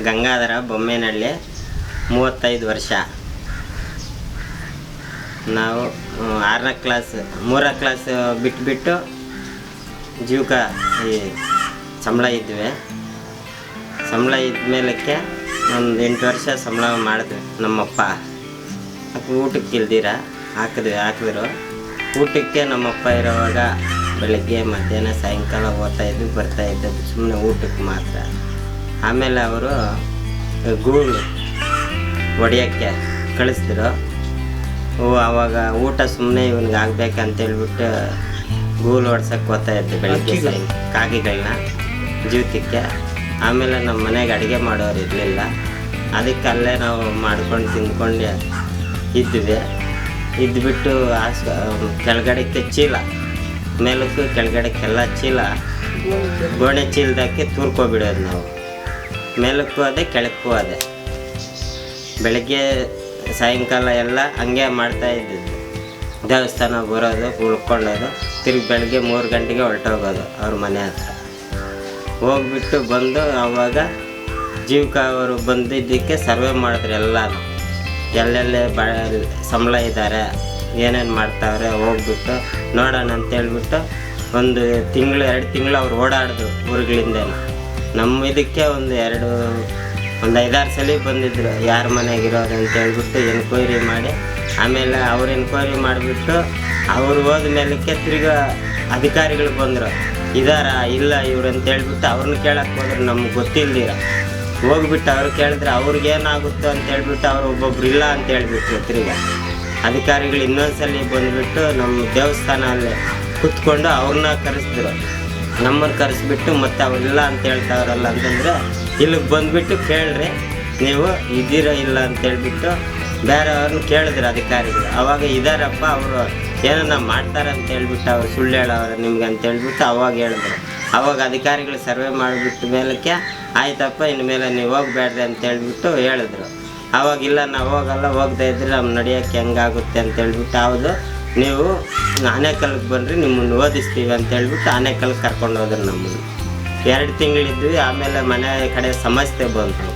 ಗಂಗಾಧರ ಬೊಮ್ಮೇನಹಳ್ಳಿ, 35 ವರ್ಷ. ನಾವು 6ನೇ ಕ್ಲಾಸ್ 3ನೇ ಕ್ಲಾಸ್ ಬಿಟ್ಟು ಜೀವಕ ಈ ಸಂಬಳ ಇದ್ವಿ. ಸಂಬಳ ಇದ್ಮೇಲಕ್ಕೆ ಒಂದು 8 ವರ್ಷ ಸಂಬಳ ಮಾಡಿದ್ವಿ. ನಮ್ಮಪ್ಪ ಊಟಕ್ಕೆ ಇಲ್ದಿರ ಹಾಕಿದ್ರು. ಊಟಕ್ಕೆ ನಮ್ಮಪ್ಪ ಇರೋವಾಗ ಬೆಳಗ್ಗೆ ಮಧ್ಯಾಹ್ನ ಸಾಯಂಕಾಲ ಓದ್ತಾಯಿದ್ದು ಬರ್ತಾಯಿದ್ದು ಸುಮ್ಮನೆ ಊಟಕ್ಕೆ ಮಾತ್ರ. ಆಮೇಲೆ ಅವರು ಗೂಳು ಹೊಡಿಯೋಕ್ಕೆ ಕಳಿಸಿದ್ರು. ಆವಾಗ ಊಟ ಸುಮ್ಮನೆ ಇವ್ನಿಗೆ ಆಗ್ಬೇಕಂತೇಳ್ಬಿಟ್ಟು ಗೂಳು ಹೊಡ್ಸೋಕ್ಕೆ ಓದ್ತಾಯಿದ್ದೆ ಬೆಳಗ್ಗೆ ಕಾಗಿಗಳನ್ನ ಜೀವಕ್ಕೆ. ಆಮೇಲೆ ನಮ್ಮ ಮನೆಗೆ ಅಡುಗೆ ಮಾಡೋರು ಇರಲಿಲ್ಲ, ಅದಕ್ಕೆ ಅಲ್ಲೇ ನಾವು ಮಾಡ್ಕೊಂಡು ತಿಂದ್ಕೊಂಡು ಇದ್ಬಿಟ್ಟು ಕೆಳಗಡೆಕ್ಕೆ ಚೀಲ, ಮೇಲಕ್ಕೂ ಕೆಳಗಡೆಕ್ಕೆಲ್ಲ ಚೀಲ, ಗೋಣೆ ಚೀಲದಕ್ಕೆ ತೂರ್ಕೊಬಿಡೋದು ನಾವು. ಮೇಲಕ್ಕೂ ಅದೇ ಕೆಳಕ್ಕೂ ಅದೇ. ಬೆಳಗ್ಗೆ ಸಾಯಂಕಾಲ ಎಲ್ಲ ಹಂಗೆ ಮಾಡ್ತಾಯಿದ್ದಿದ್ದು. ದೇವಸ್ಥಾನ ಬರೋದು, ಉಳ್ಕೊಳ್ಳೋದು, ತಿರುಗಿ ಬೆಳಗ್ಗೆ 3 ಗಂಟೆಗೆ ಹೊರಟೋಗೋದು ಅವ್ರ ಮನೆ ಹತ್ರ. ಹೋಗ್ಬಿಟ್ಟು ಬಂದು ಆವಾಗ ಜೀವಕ ಅವರು ಬಂದಿದ್ದಕ್ಕೆ ಸರ್ವೆ ಮಾಡಿದ್ರು. ಎಲ್ಲನೂ ಎಲ್ಲೆಲ್ಲೇ ಸಂಬಳ ಇದ್ದಾರೆ, ಏನೇನು ಮಾಡ್ತಾವ್ರೆ ಹೋಗ್ಬಿಟ್ಟು ನೋಡೋಣ ಅಂತೇಳ್ಬಿಟ್ಟು 1 ತಿಂಗಳು 2 ತಿಂಗಳು ಅವ್ರು ಓಡಾಡಿದ್ರು ಊರುಗಳಿಂದೇನು. ನಮ್ಮ ಇದಕ್ಕೆ ಒಂದು 5-6 ಸಲ ಬಂದಿದ್ರು ಯಾರ ಮನೆಗಿರೋದು ಅಂತೇಳ್ಬಿಟ್ಟು ಎನ್ಕ್ವೈರಿ ಮಾಡಿ. ಆಮೇಲೆ ಅವ್ರು ಎನ್ಕ್ವೈರಿ ಮಾಡಿಬಿಟ್ಟು ಅವ್ರು ಹೋದ ಮೇಲಕ್ಕೆ ತಿರ್ಗಾ ಅಧಿಕಾರಿಗಳು ಬಂದರು. ಇದಾರ ಇಲ್ಲ ಇವ್ರು ಅಂತೇಳ್ಬಿಟ್ಟು ಅವ್ರನ್ನ ಕೇಳಕ್ಕೆ ಹೋದ್ರು. ನಮ್ಗೆ ಗೊತ್ತಿಲ್ದಿರ ಹೋಗ್ಬಿಟ್ಟು ಅವ್ರು ಕೇಳಿದ್ರೆ ಅವ್ರಿಗೇನಾಗುತ್ತೋ ಅಂತೇಳ್ಬಿಟ್ಟು ಅವ್ರು ಒಬ್ಬೊಬ್ರು ಇಲ್ಲ ಅಂತೇಳ್ಬಿಟ್ರು. ತಿರ್ಗಾ ಅಧಿಕಾರಿಗಳು ಇನ್ನೊಂದ್ಸಲಿ ಬಂದುಬಿಟ್ಟು ನಮ್ಮ ದೇವಸ್ಥಾನಲ್ಲಿ ಕೂತ್ಕೊಂಡು ಅವ್ರನ್ನ ಕರೆಸಿದ್ರು. ನಮ್ಮನ್ನು ಕರೆಸ್ಬಿಟ್ಟು ಮತ್ತೆ ಅವರಿಲ್ಲ ಅಂತ ಹೇಳ್ತಾವ್ರಲ್ಲ ಅಂತಂದರೆ ಇಲ್ಲಿಗೆ ಬಂದುಬಿಟ್ಟು ಕೇಳ್ರಿ ನೀವು ಇದ್ದೀರೋ ಇಲ್ಲ ಅಂತೇಳ್ಬಿಟ್ಟು ಬೇರೆಯವ್ರನ್ನ ಕೇಳಿದ್ರು ಅಧಿಕಾರಿಗಳು. ಆವಾಗ ಇದಾರಪ್ಪ ಅವರು ಏನನ್ನ ಮಾಡ್ತಾರೆ ಅಂತ ಹೇಳ್ಬಿಟ್ಟು ಅವ್ರು ಸುಳ್ಳು ಹೇಳೋರು ನಿಮ್ಗೆ ಅಂತೇಳ್ಬಿಟ್ಟು ಅವಾಗ ಹೇಳಿದ್ರು. ಆವಾಗ ಅಧಿಕಾರಿಗಳು ಸರ್ವೆ ಮಾಡಿಬಿಟ್ಟು ಮೇಲಕ್ಕೆ ಆಯ್ತಪ್ಪ ಇನ್ಮೇಲೆ ನೀವು ಹೋಗ್ಬೇಡ್ರಿ ಅಂತೇಳ್ಬಿಟ್ಟು ಹೇಳಿದ್ರು. ಆವಾಗಿಲ್ಲ ನಾವು ಹೋಗದೇ ಇದ್ರೆ ನಮ್ಮ ನಡೆಯೋಕ್ಕೆ ಹೆಂಗಾಗುತ್ತೆ ಅಂತೇಳ್ಬಿಟ್ಟು ಹೌದು ನೀವು ಆನೇಕಲ್ಗೆ ಬನ್ನಿರಿ ನಿಮ್ಮನ್ನು ಓದಿಸ್ತೀವಿ ಅಂತೇಳ್ಬಿಟ್ಟು ಆನೇಕಲ್ಗೆ ಕರ್ಕೊಂಡು ಹೋದ್ರು ನಮ್ಮನ್ನು. 2 ತಿಂಗಳಿದ್ವಿ. ಆಮೇಲೆ ಮನೆ ಕಡೆ ಸಮಸ್ಯೆ ಬಂತು.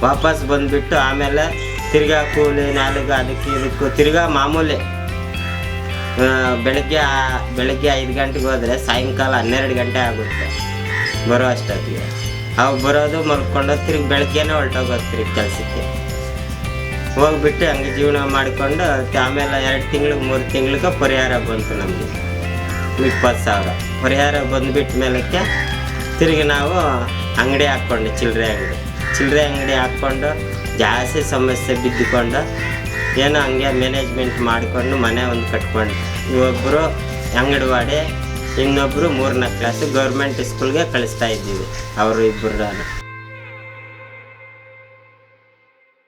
ವಾಪಸ್ ಬಂದುಬಿಟ್ಟು ಆಮೇಲೆ ತಿರ್ಗಾ ಕೂಲಿ ನಾಲ್ಕು ಅದಕ್ಕೆ ಇದಕ್ಕೂ ತಿರ್ಗಾ ಮಾಮೂಲಿ ಬೆಳಗ್ಗೆ 5 ಗಂಟೆಗೆ ಹೋದರೆ ಸಾಯಂಕಾಲ 12 ಗಂಟೆ ಆಗುತ್ತೆ ಬರೋ ಅಷ್ಟೊತ್ತಿಗೆ. ಅವಾಗ ಬರೋದು ಮಲ್ಕೊಂಡು ತಿರ್ಗಿ ಬೆಳಗ್ಗೆನೇ ಹೊರಟೋಗೋದು ತಿರ್ಗಿ ಕೆಲಸಕ್ಕೆ ಹೋಗ್ಬಿಟ್ಟು ಹಂಗೆ ಜೀವನ ಮಾಡಿಕೊಂಡು ಆಮೇಲೆ 2 ತಿಂಗ್ಳಿಗೆ 3 ತಿಂಗ್ಳಿಗೆ ಪರಿಹಾರ ಬಂತು ನಮಗೆ 20,000 ಪರಿಹಾರ ಬಂದುಬಿಟ್ಟ ಮೇಲಕ್ಕೆ ತಿರುಗಿ ನಾವು ಅಂಗಡಿ ಹಾಕ್ಕೊಂಡು ಚಿಲ್ಲರೆ ಅಂಗಡಿ ಹಾಕ್ಕೊಂಡು ಜಾಸ್ತಿ ಸಮಸ್ಯೆ ಬಿದ್ದುಕೊಂಡು ಏನೋ ಹಂಗೆ ಮ್ಯಾನೇಜ್ಮೆಂಟ್ ಮಾಡಿಕೊಂಡು ಮನೆ ಒಂದು ಕಟ್ಕೊಂಡು ಒಬ್ಬರು ಅಂಗನವಾಡಿ ಇನ್ನೊಬ್ಬರು 3ನೇ ಕ್ಲಾಸು ಗೌರ್ಮೆಂಟ್ ಸ್ಕೂಲ್ಗೆ ಕಳಿಸ್ತಾ ಇದ್ದೀವಿ ಅವರು ಇಬ್ಬರು.